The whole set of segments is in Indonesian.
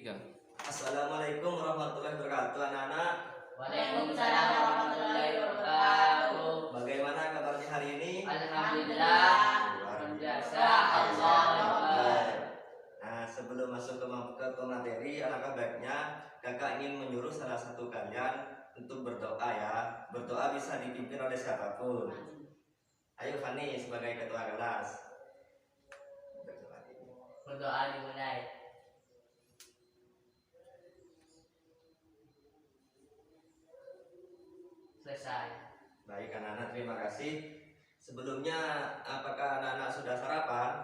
Ya. Assalamualaikum warahmatullahi wabarakatuh, anak-anak. Waalaikumsalam warahmatullahi wabarakatuh. Bagaimana kabarnya hari ini? Alhamdulillah. Luar Biasa. Alhamdulillah. Nah, sebelum masuk ke materi, alangkah baiknya kakak ingin menyuruh salah satu kalian untuk berdoa ya. Berdoa bisa dipimpin oleh siapapun. Ayo Fani sebagai ketua kelas. Berdoa dimulai. Selesai. Baik anak-anak, terima kasih. Sebelumnya, apakah anak-anak sudah sarapan?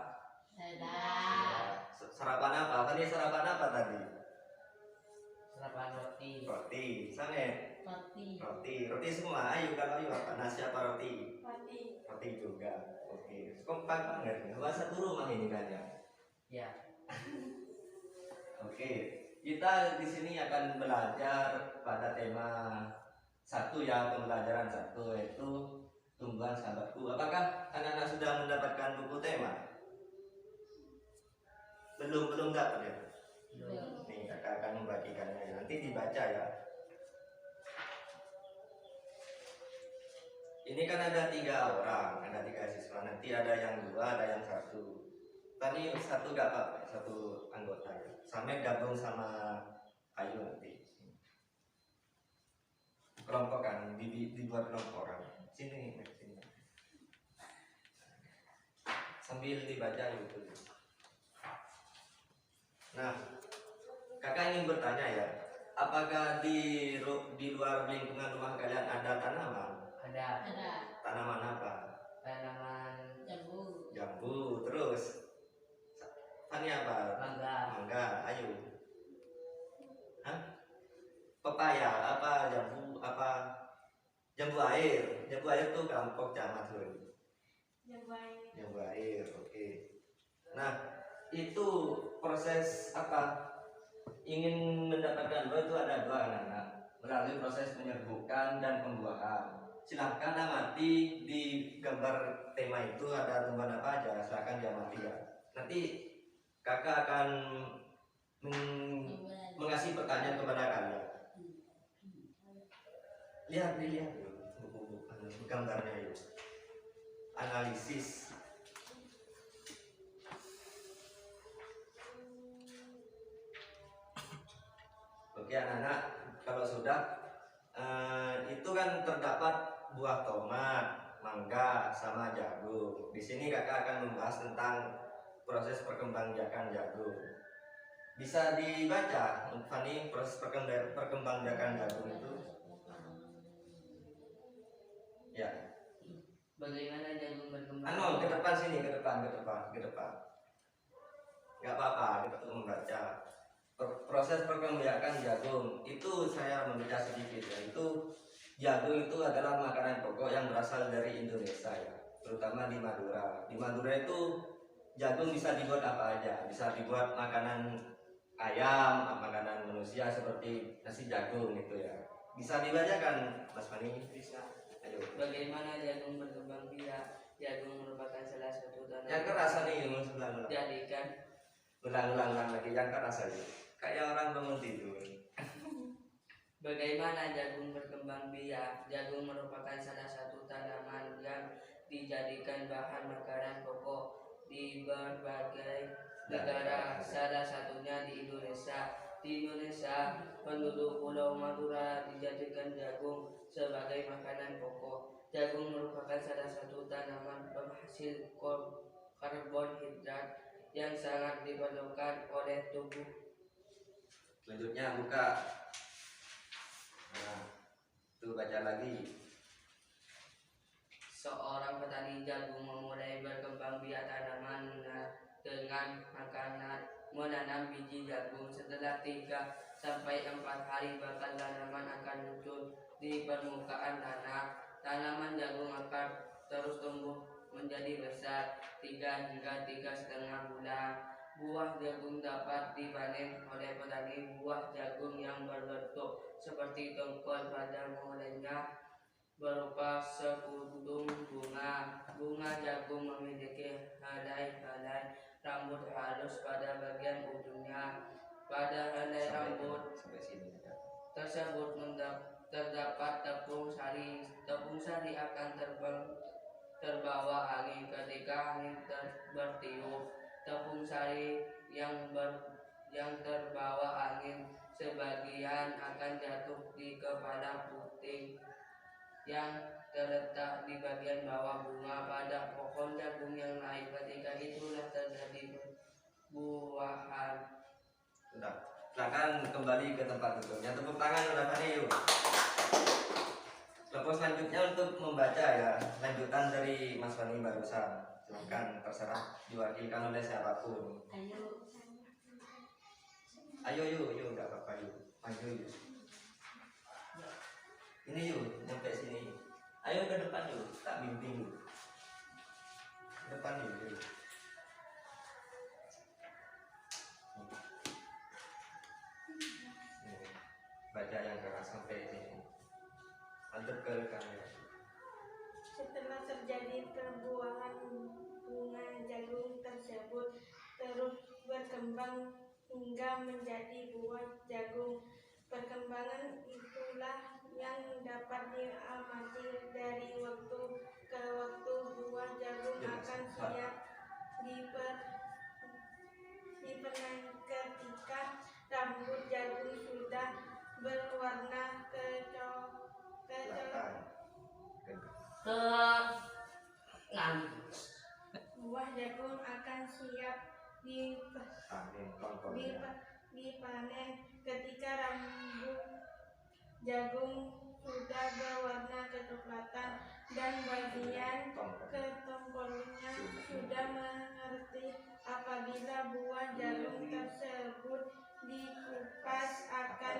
Sudah. Sarapan apa? Fani sarapan apa tadi? Sarapan roti. Roti. Sange? Roti semua. Ayo kalau ayo apa? Nasi apa roti? Roti juga. Oke. Kompak banget. Bahasa satu rumah ini kan ya. Ya. Oke. Kita di sini akan belajar pada tema satu ya, pembelajaran satu yaitu tumbuhan sahabatku. Apakah anak-anak sudah mendapatkan buku tema? Belum dapat ya. Nih kakak akan membagikannya. Nanti dibaca ya. Ini kan ada 3 orang, ada 3 siswa. Nanti ada yang 2, ada yang 1. Tadi 1 gak apa-apa, 1 anggota ya. Sampai gabung sama Ayu nanti. Kelompokan, dibuat kelompokan. Sini. Sambil dibaca gitu. Nah, kakak ingin bertanya ya, apakah di luar lingkungan rumah kalian ada tanaman? Ada. Tanaman apa? Tanaman Jambu, terus Fani apa? Mangga, ayo. Hah? Pepaya, apa jambu, apa? Jambu air. Jambu air tuh kelompok camat tuh. Jambu air, oke. Nah, itu proses apa? Ingin mendapatkan buah itu ada 2 anak-anak. Melalui proses penyerbukan dan pembuahan. Silahkan amati di gambar tema itu ada tumbuhan apa aja, silahkan diamati ya. Nanti kakak akan mengasih pertanyaan kepada kalian. Lihat buku gambarnya yuk. Analisis. Oke anak-anak, kalau sudah itu kan terdapat buah tomat, mangga, sama jagung. Di sini kakak akan membahas tentang proses perkembangbiakan jagung. Bisa dibaca, Fani, proses perkembangbiakan jagung itu? Ya. Bagaimana jagung berkembang? Ke depan sini, ke depan. Gak apa-apa, kita perlu membaca. Proses perkembangbiakan jagung itu saya membaca sedikit ya. Itu jagung itu adalah makanan pokok yang berasal dari Indonesia ya, terutama di Madura. Di Madura itu jagung bisa dibuat apa aja, bisa dibuat makanan ayam, makanan manusia seperti nasi jagung gitu ya. Bisa dibacakan Mas Fani? Bisa. Ayo. Bagaimana jagung berkembang biak? Jagung merupakan salah satu tanaman Yang keras nih, ulang. jadikan. Ulang lagi yang keras aja. Kayak orang bangun tidur. Bagaimana jagung berkembang biak? Jagung merupakan salah satu tanaman yang dijadikan bahan makanan pokok di berbagai negara, salah satunya di Indonesia. Di Indonesia, penduduk Pulau Madura dijadikan jagung sebagai makanan pokok. Jagung merupakan salah satu tanaman penghasil karbohidrat yang sangat diperlukan oleh tubuh. Selanjutnya buka. Nah, tuh baca lagi. Seorang petani jagung memulai berkembang biak tanaman dengan menanam biji jagung. Setelah 3-4 hari bakal tanaman akan muncul di permukaan tanah. Tanaman jagung akan terus tumbuh menjadi besar 3 hingga 3,5 bulan. Buah jagung dapat dipanen oleh petani. Buah jagung yang berbentuk seperti tongkol pada mulanya berupa sekudung bunga. Bunga jagung memiliki helai rambut halus pada bagian ujungnya. Pada helai Sampai rambut sampai sini ya. tersebut terdapat tepung sari. Tepung sari akan terbawa angin ketika angin bertiup. Tepung sari yang terbawa angin sebagian akan jatuh di kepala puting yang terletak di bagian bawah bunga pada pohon jagung yang lain. Ketika itulah terjadi buahan. Sudah. Silakan kembali ke tempat duduknya. Tepuk tangan udah Fani yuk. Kelompok selanjutnya untuk membaca ya lanjutan dari Mas Fani barusan. Silakan terserah diwakilkan oleh siapapun. Ayo yuk nggak apa-apa yuk. Maju yuk. Ini yuk nyampe sini. Ayo ke depan yuk. Tak bimbing yuk. Ke depan yuk. Baca yang keras sampai sini. Mantap ke kamera. Setelah terjadi perbuahan, bunga jagung tersebut terus berkembang hingga menjadi buah jagung. Perkembangan itulah yang dapat diamati dari waktu ke waktu. Buah jagung akan siap dipanen ketika rambut jagung sudah berwarna kecoklatan. Buah jagung akan siap dipanen ketika rambut jagung sudah berwarna kecoklatan dan bagian ketongkolnya sudah mengerti. Apabila buah jagung tersebut dikupas akan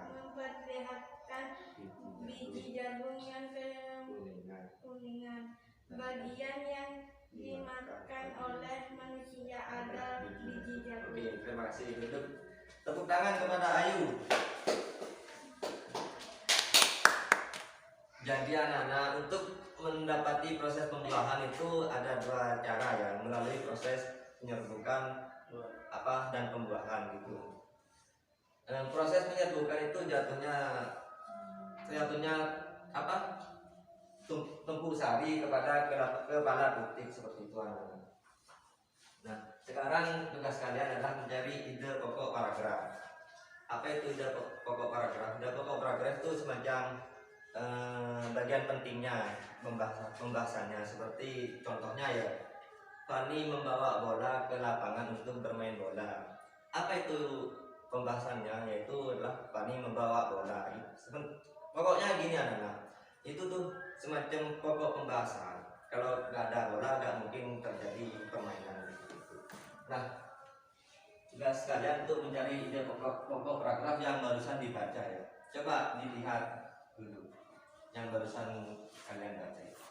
memperlihatkan biji jagung yang kuningan. Bagian yang dimakan oleh manusia adalah biji jagung. Oke, terima kasih. Tepuk tangan kepada Ayu. Jadi anak-anak, untuk mendapati proses pembuahan itu ada dua cara ya, melalui proses penyerbukan dan pembuahan gitu. Proses penyerbukan itu jatuhnya tumpuk sari kepada kepala puting seperti itu anak-anak. Nah, sekarang tugas kalian adalah mencari ide pokok paragraf. Apa itu ide pokok paragraf? Ide pokok paragraf itu semacam bagian pentingnya pembahasannya, seperti contohnya ya, Fani membawa bola ke lapangan untuk bermain bola. Apa itu pembahasannya? Yaitu adalah Fani membawa bola. Pokoknya gini anak-anak, itu tuh semacam pokok pembahasan. Kalau nggak ada bola nggak mungkin terjadi permainan gitu. Nah, tugas kalian untuk mencari ide pokok paragraf yang barusan dibaca ya. Coba dilihat dulu yang barusan kalian baca itu.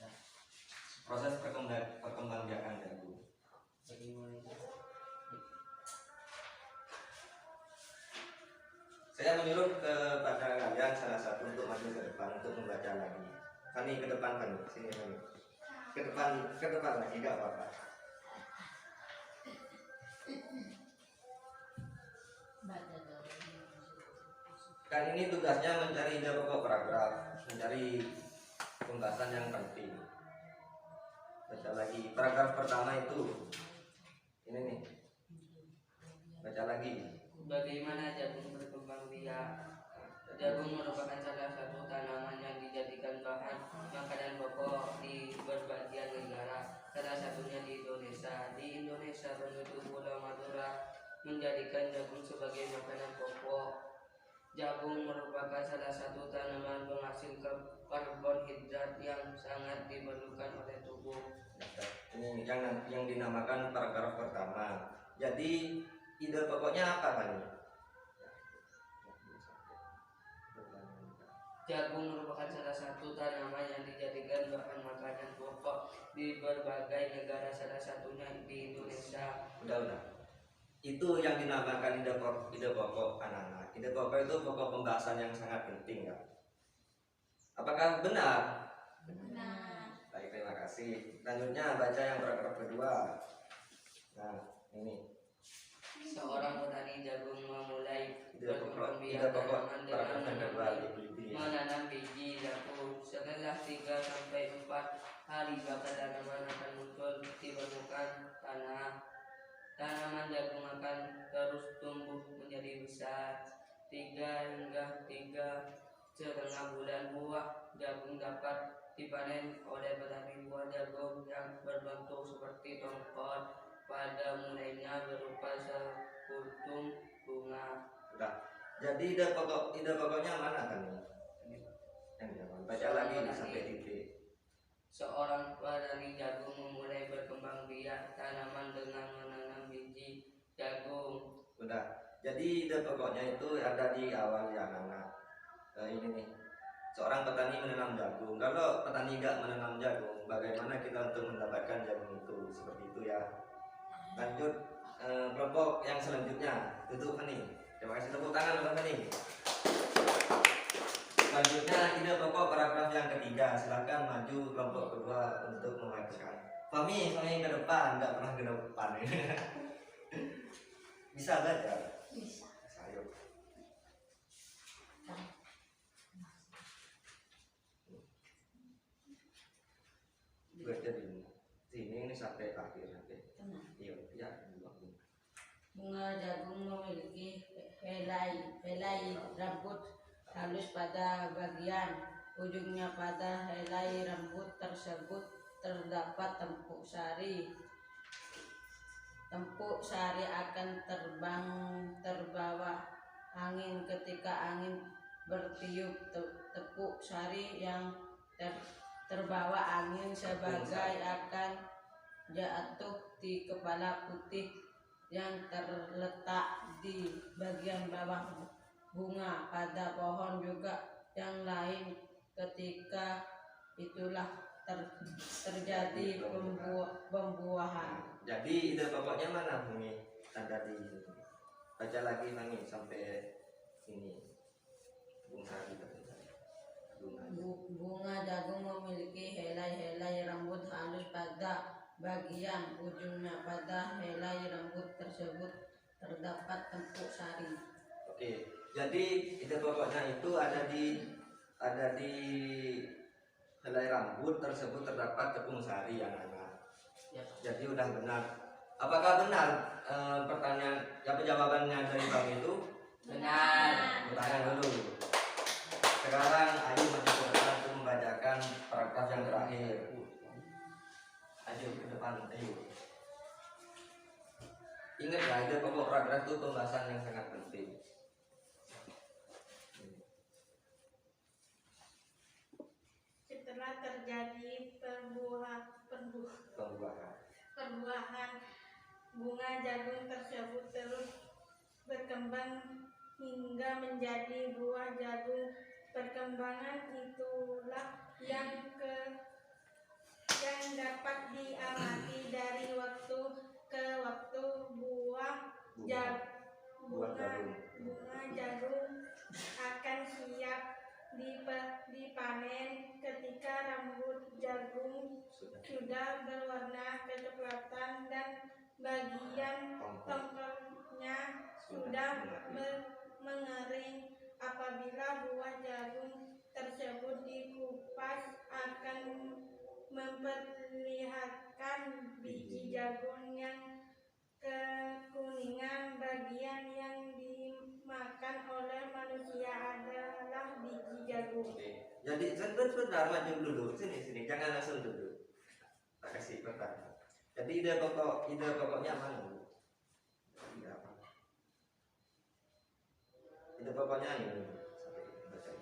Nah, proses perkembangbiakan jagung. Saya menyuruh kepada kalian salah satu untuk maju ke depan untuk membaca lagi. Fani ke depan, Fani. Sini Fani. Ke depan lagi, enggak apa-apa. Kan ini tugasnya mencari ide pokok paragraf, mencari pembahasan yang penting. Baca lagi paragraf pertama itu. Ini nih. Baca lagi. Bagaimana jagung berkembang biak? Jagung merupakan salah satu tanaman yang dijadikan bahan makanan pokok di berbagai negara, salah satunya di Indonesia. Di Indonesia, penduduk Pulau Madura menjadikan jagung sebagai makanan pokok. Jagung merupakan salah satu tanaman penghasil karbohidrat yang sangat diperlukan oleh tubuh. Ini yang dinamakan paragraf pertama. Jadi ide pokoknya apa Bang? Jagung merupakan salah satu tanaman yang dijadikan bahan makanan pokok di berbagai negara, salah satunya di Indonesia. Udah. Itu yang dinamakan ide pokok anak-anak. Ide pokok itu pokok pembahasan yang sangat penting ya. Apakah benar? Benar. Baik, terima kasih. Selanjutnya baca yang paragraf kedua. Nah, ini. Seorang petani jagung memulai Ide pokok berkembang biak tanaman paragraf yang kedua dengan menanam biji jagung. Setelah 3 sampai 4 hari bakal tanaman akan muncul di permukaan tanah. Tanaman jagung akan terus tumbuh menjadi besar. 3 hingga 3,5 bulan buah jagung dapat dipanen oleh petani. Buah jagung yang berbentuk seperti tongkol pada mulainya berupa sekutum bunga. Udah. Jadi ide pokoknya mana kan ini? Yang jangan baca lagi nih sampai titik. Seorang petani jagung memulai berkembang biak tanaman dengan menanam biji jagung. Udah. Jadi ide pokoknya itu ada di awal ya anak. Ini nih. Seorang petani menanam jagung. Kalau petani nggak menanam jagung, bagaimana kita untuk mendapatkan jagung itu? Seperti itu ya. Lanjut kelompok yang selanjutnya. Tutup nih. Terima kasih, tepuk tangan untuk Fani. Selanjutnya ide pokok paragraf yang ketiga. Silakan maju kelompok kedua untuk membacakan. Fami ke depan, nggak pernah ke depan. Bisa baca? Bisa. Ayo. Baca dulu. Sini ini sampai akhir nanti. Tenang. Iya, ya. Bunga jagung memiliki helai rambut halus pada bagian ujungnya. Pada helai rambut tersebut terdapat tempuk sari. Tempuk sari akan terbawa angin. Ketika angin bertiup, tepuk sari yang terbawa angin sebagai akan jatuh di kepala putih yang terletak di bagian bawah bunga pada pohon juga yang lain. Ketika itulah terjadi pembuahan. Jadi ide pokoknya mana Bumi? Ada di sini. Baca lagi Bumi sampai ini. Bunga jagung memiliki helai rambut halus pada bagian ujungnya. Pada helai rambut tersebut terdapat tempuk sari. Oke, jadi ide pokoknya itu ada di helai rambut tersebut terdapat tepung sari yang anak. Ya. Jadi udah benar. Apakah benar pertanyaan jawabannya dari Bang itu? Benar. Pertanyaan dulu. Sekarang ayo maju ke depan untuk membacakan paragraf yang terakhir. Ayo ke depan, ayo. Ingat ya, ide pokok paragraf itu pembahasan yang sangat penting. Setelah terjadi perbuahan, bunga jagung tersebut terus berkembang hingga menjadi buah jagung. Perkembangan itulah yang dapat diamati dari waktu ke waktu. Bunga jagung akan siap dipanen ketika rambut jagung sudah berwarna kecoklatan dan bagian tongkolnya sudah mengering. Apabila buah jagung tersebut dikupas, akan memperlihatkan biji jagung yang kekuningan. Bagian yang dimakan oleh manusia adalah biji jagung. Oke. Jadi sebentar maju dulu. Sini, jangan langsung duduk. Tak kasih pertanyaan. Jadi ide pokoknya mana? Ide apa? Ide pokoknya ini. Baca.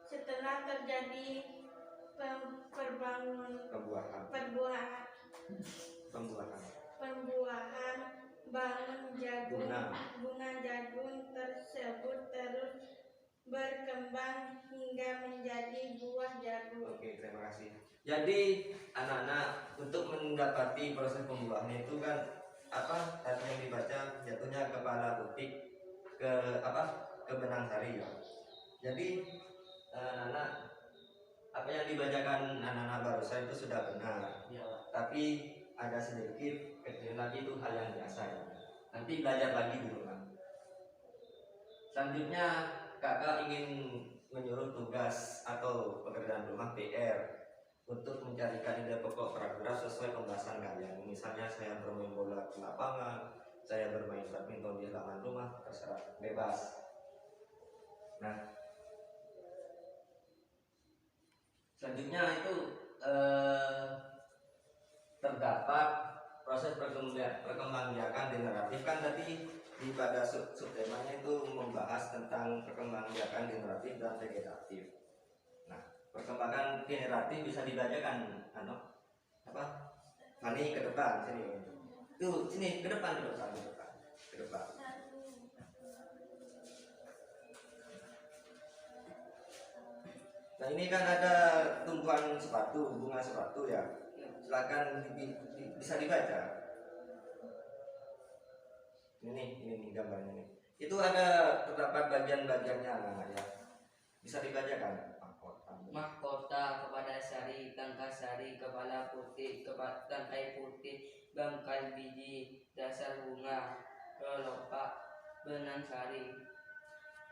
Setelah terjadi pembuahan bunga jagung tersebut terus berkembang hingga menjadi buah jagung. Oke, terima kasih. Jadi anak-anak untuk mendapati proses pembuahan itu kan tadi yang dibaca jatuhnya kepala putih ke benang sari ya. Jadi anak apa yang dibacakan anak-anak barusan itu sudah benar. Ya. Tapi ada sedikit kecil lagi itu hal yang biasa ya. Nanti belajar lagi di rumah. Selanjutnya kakak ingin menyuruh tugas atau pekerjaan rumah PR untuk mencarikan ide pokok paragraf sesuai pembahasan kalian. Misalnya saya bermain bola di lapangan, saya bermain badminton di halaman rumah, terserah, bebas. Nah, selanjutnya itu terdapat proses perkembangbiakan generatif. Kan tadi di pada subtemanya itu membahas tentang perkembangbiakan generatif dan vegetatif. Nah, perkembangan generatif bisa dibacakan apa? Fani ke depan sini. Tuh, sini ke depan. Nah, ini kan ada tumbuhan sepatu, bunga sepatu ya. Silakan bisa dibaca. Ini gambarnya nih. Itu ada terdapat bagian-bagiannya ya. Bisa dibacakan. Mahkota kepada sari, tangkai sari, kepala putih, tangkai putih, bangkai biji, dasar bunga, kelopak, benang sari.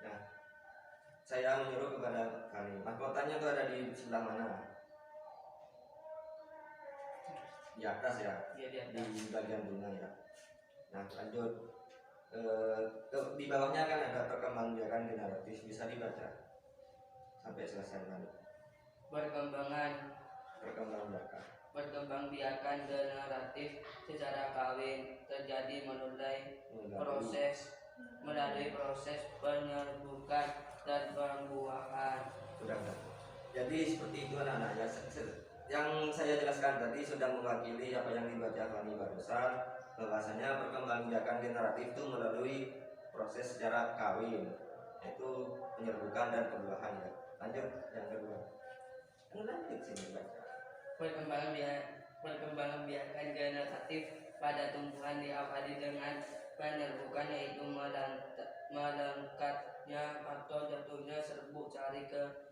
Nah, saya menyuruh kepada kami. Mahkotanya itu ada di sebelah mana? Di atas ya. Dia di atas. Di bagian bunga ya. Nah, lanjut. Di bawahnya kan ada perkembangbiakan generatif, bisa dibaca sampai selesai nanti. Perkembangbiakan generatif secara kawin terjadi melalui proses penyerbukan dan pembuahan. Sudah. Jadi seperti itu anak-anak ya. Yang saya jelaskan tadi sudah mewakili apa yang dibaca Fani barusan. Bahwasanya perkembangbiakan generatif itu melalui proses secara kawin, yaitu penyerbukan dan pembuahan ya. Lanjut yang kedua. Lanjut sini baca. Perkembangbiakan generatif pada tumbuhan diawali dengan penyerbukan, yaitu melengkatnya atau jatuhnya serbuk sari ke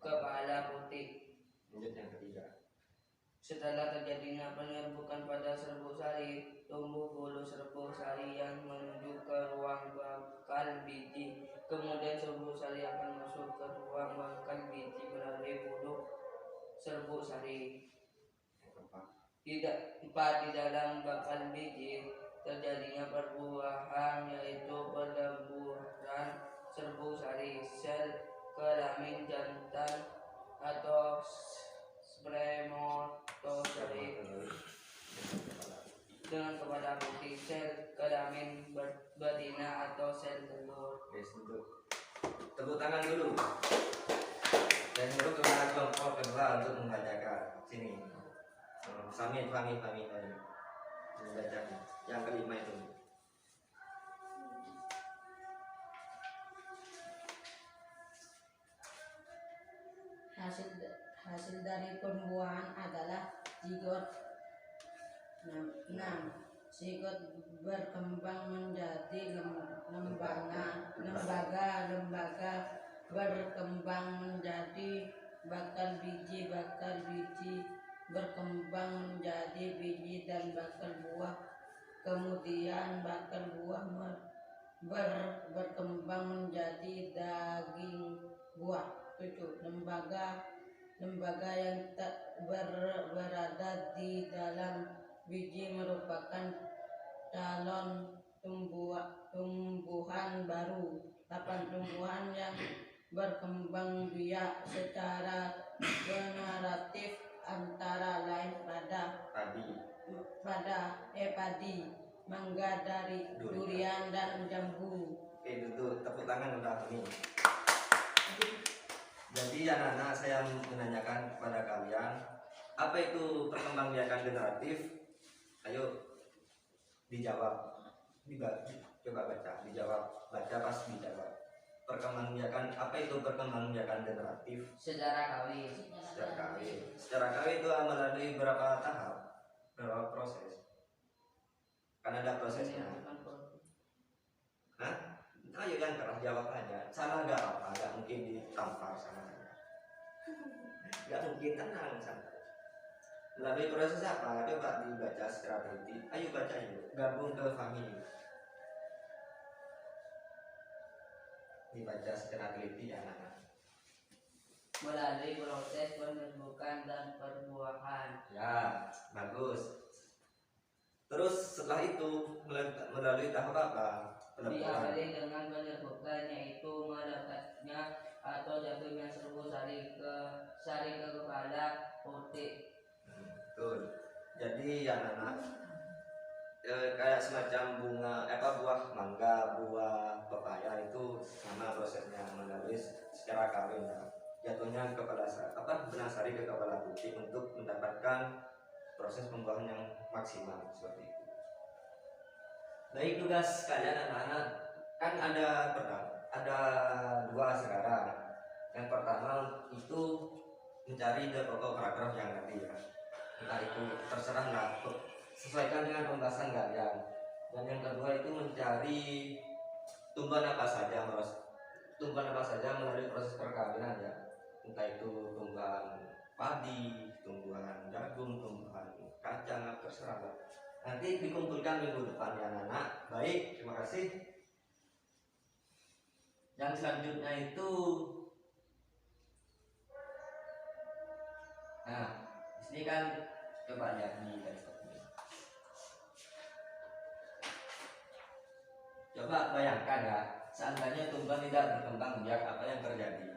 kepala putih. Lanjut yang ketiga. Setelah terjadinya penyerbukan pada serbuk sari, tumbuh bulu serbuk sari yang menuju ke ruang bakal biji. Kemudian serbuk sari akan masuk ke ruang bakal biji melalui bulu serbuk sari. Di dalam bakal biji terjadinya perbuahan, yaitu peleburan serbuk sari, sel kelamin jantan atau spermatozoid dengan kepala putih, sel kelamin betina atau sel telur. Tepuk tangan dulu. Dan nyuruh kepada kelompok kedua untuk membacakan. Sini. Fami. Membacakan. Yang kelima itu. Hasil dari pembuahan adalah zigot. 6. Zigot berkembang menjadi lembaga berkembang menjadi bakal biji berkembang menjadi biji dan bakal buah. Kemudian bakal buah berkembang menjadi daging buah. 7. Lembaga yang tak berada di dalam biji merupakan calon tumbuhan baru. 8. Tumbuhan yang berkembang biak secara generatif antara lain padi, mangga dari durian dan jambu. Oke, duduk. Tepuk tangan untuk ini. Jadi anak-anak, saya menanyakan kepada kalian, apa itu perkembangbiakan generatif? Ayo dijawab. Coba baca, dijawab. Baca pas dijawab. Apa itu perkembangbiakan generatif? Secara kawin. Secara kawin itu melalui berapa tahap? Berapa proses? Kan ada prosesnya. Hah? Ayo yang keras jawab aja. Salah gak apa, gak mungkin ditampar sama saya. Gak mungkin, tenang santai. Melalui proses apa? Coba dibaca secara teliti. Ayo baca yuk. Gabung ke family. dibaca secara teliti ya anak-anak. Melalui proses penumbukan dan perbuahan. Ya, bagus. Terus setelah itu melalui tahap apa? Peleburan. Diawali dengan penyerbukan, yaitu melepasnya atau jatuhnya serbuk sari ke kepala putih. Betul. Jadi ya anak-anak, kayak semacam bunga buah mangga, buah pepaya itu sama prosesnya melalui secara kawin ya. Jatuhnya kepala benang sari ke kepala putih untuk mendapatkan proses pembuahan yang maksimal seperti itu. Baik tugas kalian anak-anak, kan ada dua sekarang. Yang pertama itu mencari pokok paragraf yang tadi ya. Entah itu terserah lah, sesuaikan dengan pembahasan kalian. Dan yang kedua itu mencari tumbuhan apa saja melalui proses perkawinan ya. Entah itu tumbuhan padi, tumbuhan jagung, tumbuhan kacang, terserah lah. Nanti dikumpulkan minggu depan ya anak-anak. Baik, terima kasih. Yang selanjutnya itu, nah, di sini kan coba lihat di desktop ini. Coba bayangkan ya, seandainya tumbuhan tidak berkembang biak, apa yang terjadi?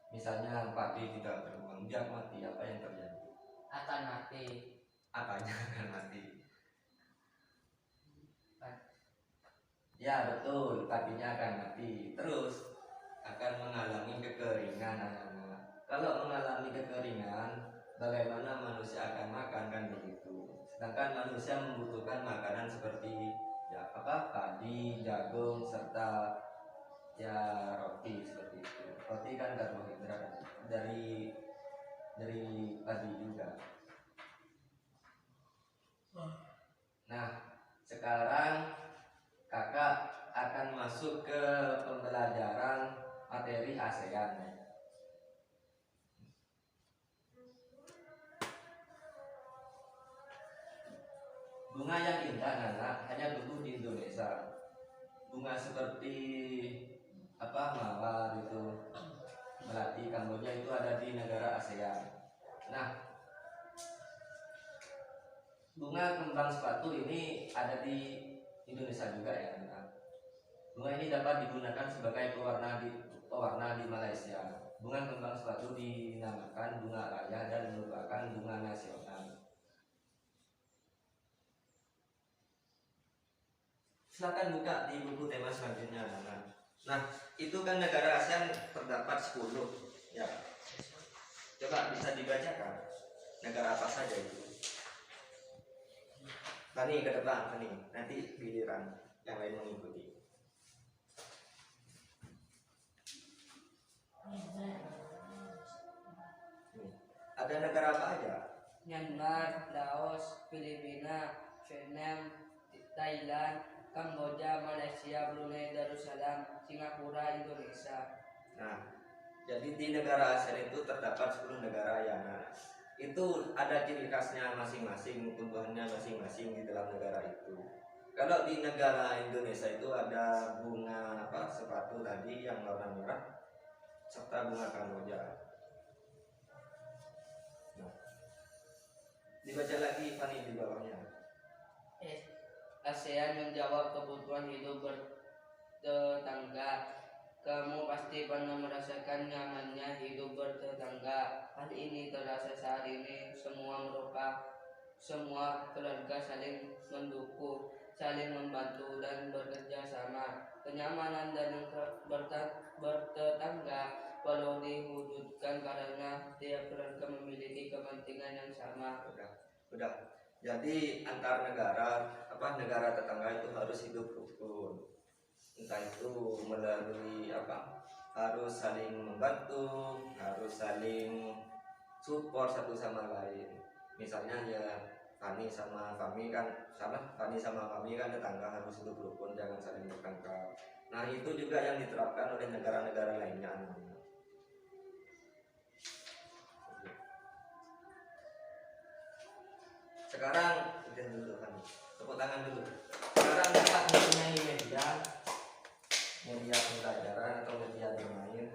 Misalnya padi tidak berkembang biak, mati, apa yang terjadi? Akan mati. Apanya akan mati? Ya betul, padinya akan mati. Terus akan mengalami kekeringan anak-anak. Kalau mengalami kekeringan, bagaimana manusia akan makan kan begitu. Sedangkan manusia membutuhkan makanan seperti ya padi, jagung serta ya roti seperti itu. Roti kan karbohidrat dari padi juga. Nah, sekarang kakak akan masuk ke pembelajaran materi ASEAN. Bunga yang indah anak hanya tumbuh di Indonesia. Bunga seperti mawar itu, melati, Kamboja itu ada di negara ASEAN. Nah, bunga kembang sepatu ini ada di Indonesia juga ya anak. Bunga ini dapat digunakan sebagai pewarna di Malaysia. Bunga kembang sepatu dinamakan bunga raya dan merupakan bunga nasional. Silakan buka di buku tema selanjutnya anak. Nah, itu kan negara ASEAN terdapat 10 ya. Coba bisa dibacakan negara apa saja itu. Tani ke depan, Tani. Nanti giliran yang lain mengikuti. Ada negara apa aja? Myanmar, Laos, Filipina, Vietnam, Thailand, Kamboja, Malaysia, Brunei Darussalam, Singapura, Indonesia. Nah, jadi di negara ASEAN itu terdapat 10 negara ya. Nah, itu ada ciri khasnya masing-masing, tumbuhannya masing-masing di dalam negara itu. Kalau di negara Indonesia itu ada bunga sepatu tadi yang warna merah serta bunga kamboja. Nah, dibaca lagi Fani di bawahnya. ASEAN menjawab kebutuhan hidup bertetangga. Kamu pasti pernah merasakan nyamannya hidup bertetangga. Hal ini terasa saat ini. Semua keluarga saling mendukung, saling membantu dan bekerja sama. Kenyamanan dan bertetangga perlu diwujudkan karena tiap keluarga memiliki kepentingan yang sama. Udah. Jadi antar negara tetangga itu harus hidup rukun. Entah itu melalui harus saling membantu, harus saling support satu sama lain. Misalnya ya Fani sama Fami kan tetangga harus hidup rukun, jangan saling bertengkar. Nah, itu juga yang diterapkan oleh negara-negara lainnya. Sekarang udah dulu Fani, tepuk tangan dulu. Sekarang kita mempunyai media media pembelajaran atau media bermain.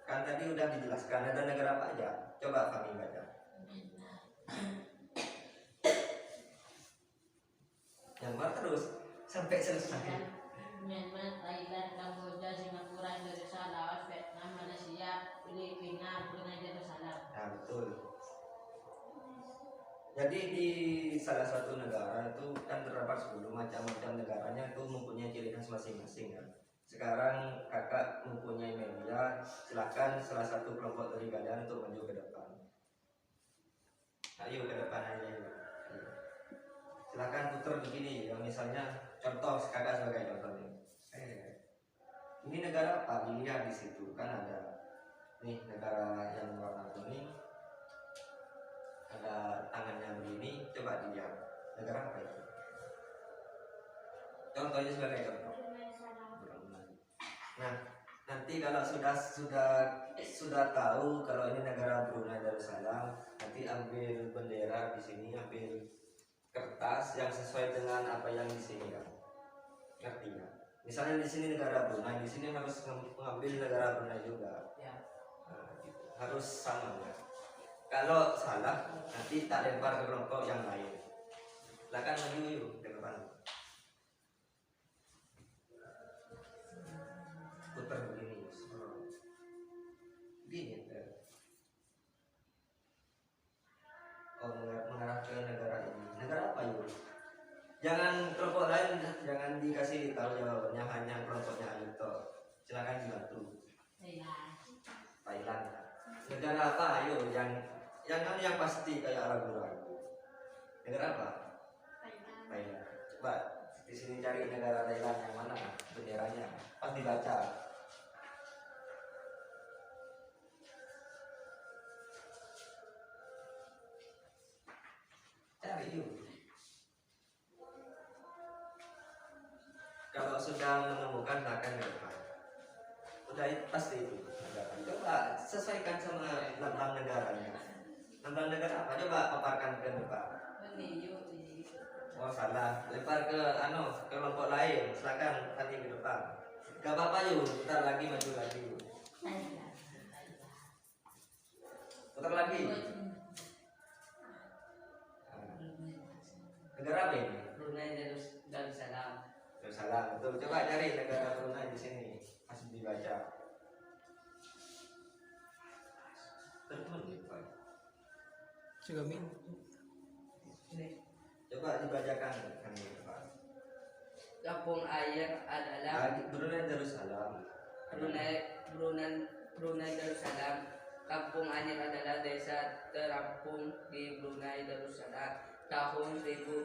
Kan tadi udah dijelaskan ada negara apa aja. Coba kami baca. Yang mana terus sampai selesai. Myanmar, Thailand, Kamboja, Singapura, Indonesia, Laos, Vietnam, Malaysia, Filipina, Brunei Darussalam. Nah, betul. Jadi di salah satu negara itu kan terdapat 10 macam-macam negaranya itu mempunyai ciri khas masing-masing kan. Sekarang kakak mempunyai media, silakan salah satu kelompok dari kalian untuk maju ke depan. Ayo ke depan aja. Silakan putar begini, yang misalnya contoh kakak sebagai contoh nih. Ini negara apa? Dilihat di situ kan ada nih negara yang warna kuning, ada tangannya begini, coba dilihat negara apa itu? Contohnya sebagai contoh. Nah, nanti kalau sudah tahu kalau ini negara Brunei Darussalam, nanti ambil bendera di sini, ambil kertas yang sesuai dengan apa yang di sini kan. Ngerti ya? Misalnya di sini negara Brunei, di sini harus mengambil negara Brunei juga. Ya. Nah, gitu. Harus sama ya. Kalau salah, nanti tak lempar ke kelompok yang lain. Silakan maju yuk ke depan. Putar begini. Begini. Oh, mengarah ke negara ini. Negara apa yuk? Jangan kelompok lain, jangan dikasih tahu jawabannya, hanya kelompoknya aja toh. Silakan dibantu. Thailand. Negara apa? Ayo, yang pasti kayak ragu-ragu. Negara apa? Thailand. Coba di sini cari negara Thailand yang mana benderanya. Pas dibaca. Cari yuk. Kalau sudah menemukan silakan ke depan. Udah pasti itu negara. Coba sesuaikan sama lambang negaranya. Lambang negara apa? Coba paparkan ke depan. Oh salah, lempar ke kelompok lain. Silakan tadi ke depan. Gak apa-apa yuk, putar lagi, maju lagi yuk. Putar lagi. Negara apa ini? Brunei Darussalam. Darussalam, betul. Coba cari negara Brunei di sini. Masih dibaca. Tertulis Pak. Coba dibacakan kan Pak. Kampung air adalah Brunei Darussalam. Brunei Darussalam. Kampung Anyar adalah desa terampung di Brunei Darussalam tahun 1400.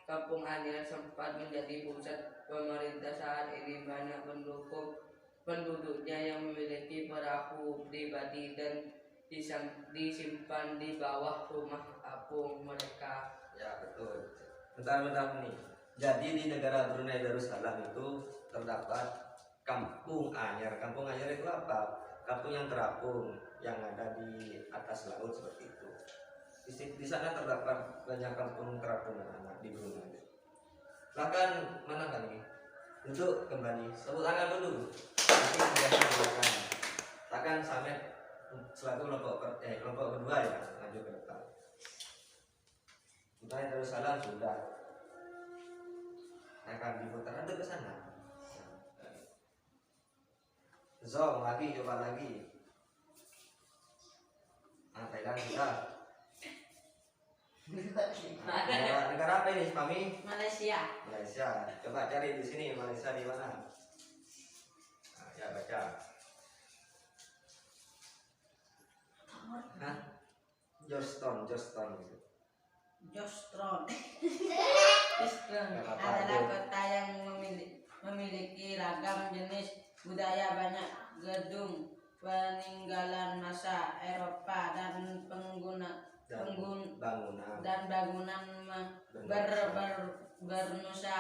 Kampung Anyar sempat menjadi pusat pemerintah saat ini. Banyak penduduknya yang memiliki perahu pribadi dan disimpan di bawah rumah apung mereka. Ya betul. Bentar nih. Jadi di negara Brunei Darussalam itu terdapat Kampung Anyar. Kampung Anyar itu apa? Kampung yang terapung, yang ada di atas laut seperti itu. Di sana terdapat banyak kampung terapung anak di Brunei. Bahkan mana kan ini? Duduk kembali. Tepuk tangan dulu. Nanti sudah silakan. Silakan Samet selaku kelompok kedua ya, maju ke depan. Brunei Darussalam sudah. Akan diputar ke sana. Zong lagi, coba lagi. Thailand sudah. Negara apa ini, Mami? Malaysia. Malaysia. Coba cari di sini Malaysia di mana? Nah, ya baca. Hah? Georgetown. Adalah kota yang memiliki ragam jenis budaya, banyak gedung peninggalan masa Eropa dan bangunan bernuansa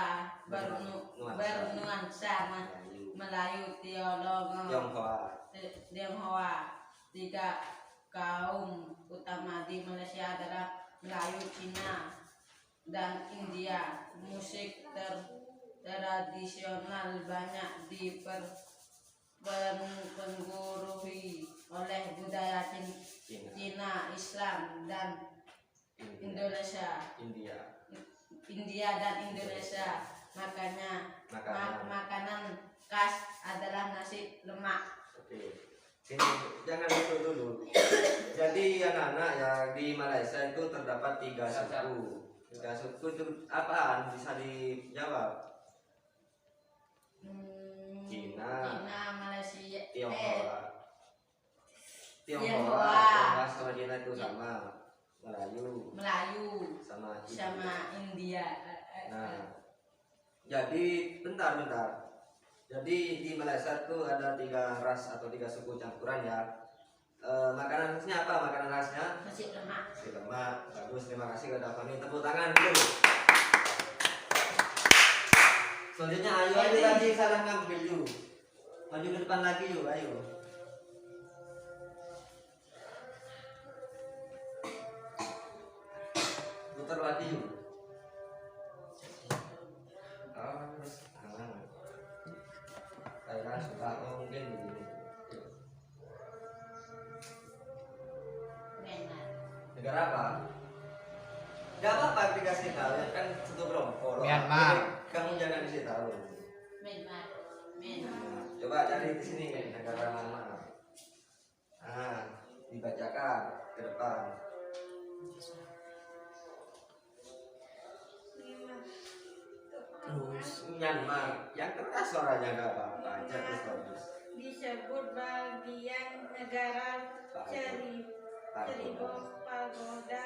Melayu, Tionghoa. Tiga kaum utama di Malaysia adalah Melayu, Cina, dan India. Musik tradisional banyak dipengaruhi oleh budaya Cina, Islam, dan Indonesia. India dan Indonesia. Makanya makanan khas adalah nasi lemak. Oke. Sini, jangan itu dulu. Jadi anak-anak ya di Malaysia itu terdapat 3 suku. 3 suku itu apaan? Bisa dijawab? Cina, Malaysia, Tionghoa sama Cina itu sama. Melayu sama India. Nah, jadi bentar. Jadi di Malaysia itu ada 3 ras atau 3 suku campuran ya. Makanan khasnya apa? Makanan khasnya Nasi lemak. nasi lemak. Bagus, terima kasih kepada Fani. Tepuk tangan dulu. Selanjutnya ayo tadi salah ngambil yuk. Maju ke depan lagi yuk, ayo. Putar lagi yuk. Saya suka mungkin begini. Negara apa? Gak apa-apa dikasih tahu ya kan satu kelompok. Myanmar. Jadi, kamu jangan kasih tahu. Myanmar. Nah, coba cari di sini negara mana. Nah, dibacakan ke depan. 5. Myanmar, yang keras suaranya gak apa-apa aja terus bagus. Disebut bagian negara Seribu Pagoda.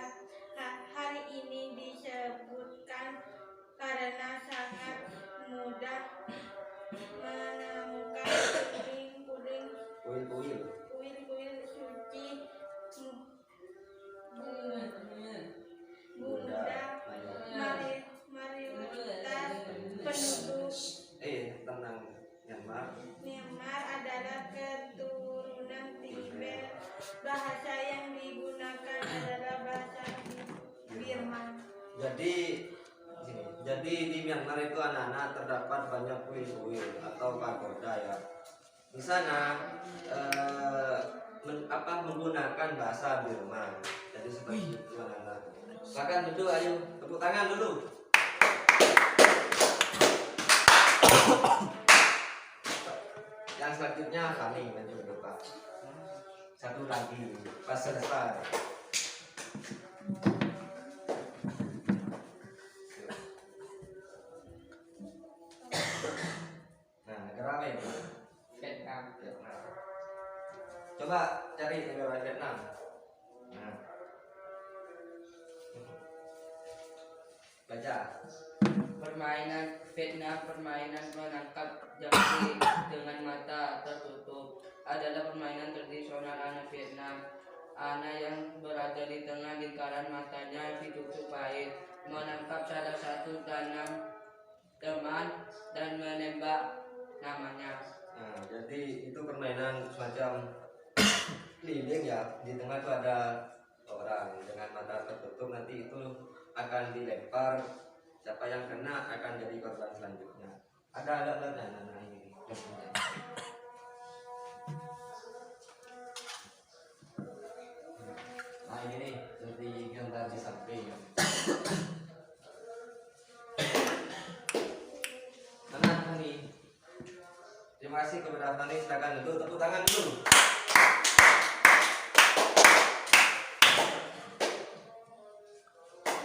Hari ini disebutkan karena sangat mudah menemukan kuil-kuil suci Buddha mayoritas penduduk tenang. Myanmar adalah keturunan Tibet. Bahasa yang digunakan adalah bahasa Birman. Jadi di Myanmar itu anak-anak terdapat banyak kuil-kuil atau pagoda ya. Di sana menggunakan bahasa Birman. Jadi seperti itu anak-anak. Silakan duduk, ayo tepuk tangan dulu. Yang selanjutnya kami maju ke depan. Satu lagi pas selesai. Nah, negara apa itu? Vietnam. Coba cari negara Vietnam. Nah, baca. Permainan Vietnam, permainan menangkap jangkrik dengan mata tertutup, adalah permainan tradisional anak Vietnam. Anak yang berada di tengah lingkaran matanya ditutup pahit, menangkap salah satu teman dan menembak namanya. Nah, jadi itu permainan semacam keliling ya. Di tengah itu ada orang dengan mata tertutup, nanti itu akan dilempar. Siapa yang kena akan jadi korban selanjutnya. Ada alat-alatnya nah ini. Nah ini nih seperti gambar di samping. Tenang Fani. Terima kasih kepada Fani. Silakan dulu tepuk tangan dulu.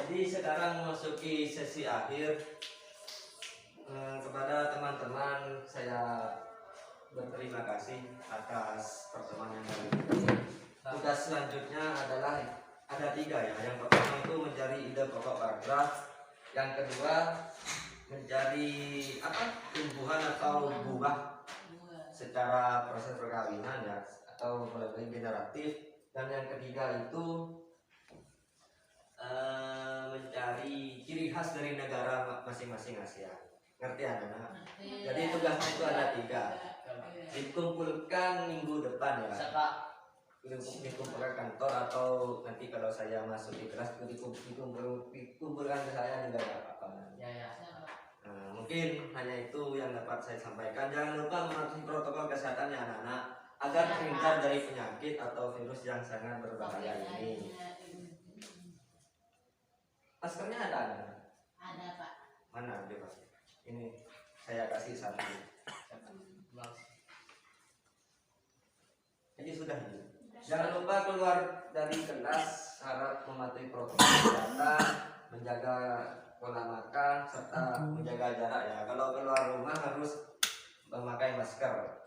Jadi sekarang memasuki sesi akhir. Kepada teman-teman saya berterima kasih atas pertemanan kali ini. Tugas selanjutnya adalah ada 3 ya. Yang pertama itu mencari ide pokok paragraf. Yang kedua mencari tumbuhan atau buah secara proses perkawinan ya atau melalui generatif. Dan yang ketiga itu mencari ciri khas dari negara masing-masing Asia. Ngerti anak-anak? Jadi tugasnya itu ada 3. Dikumpulkan minggu depan ya. dikumpulkan kantor atau nanti kalau saya masuk di kelas dikumpulkan ke saya juga tidak apa-apa. Ya ya. Nah, mungkin hanya itu yang dapat saya sampaikan. Jangan lupa mematuhi protokol kesehatan ya anak-anak agar terhindar dari penyakit atau virus yang sangat berbahaya ini. Maskernya ada? Ada Pak. Mana dia Pak? Ini saya kasih satu. Jadi sudah. Jangan lupa keluar dari kelas harap mematuhi protokol kesehatan, menjaga pola makan serta menjaga jarak ya. Kalau keluar rumah harus memakai masker.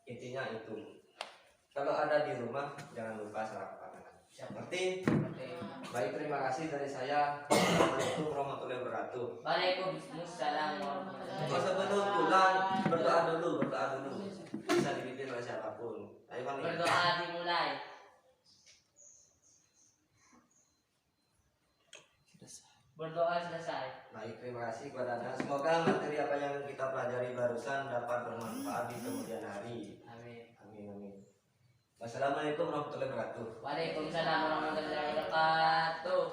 Intinya itu. Kalau ada di rumah jangan lupa sarap pangan. Seperti baik, terima kasih dari saya. Assalamualaikum warahmatullahi wabarakatuh. Waalaikumsalam warahmatullahi wabarakatuh. Sebelum pulang berdoa dulu. Bisa dipimpin oleh siapapun. Ayo Mami. Berdoa dimulai. Berdoa selesai. Baik, terima kasih kepada Anda. Semoga materi apa yang kita pelajari barusan dapat bermanfaat di kemudian hari. Amin. Amin. Wassalamualaikum warahmatullahi wabarakatuh. Waalaikumsalam warahmatullahi wabarakatuh.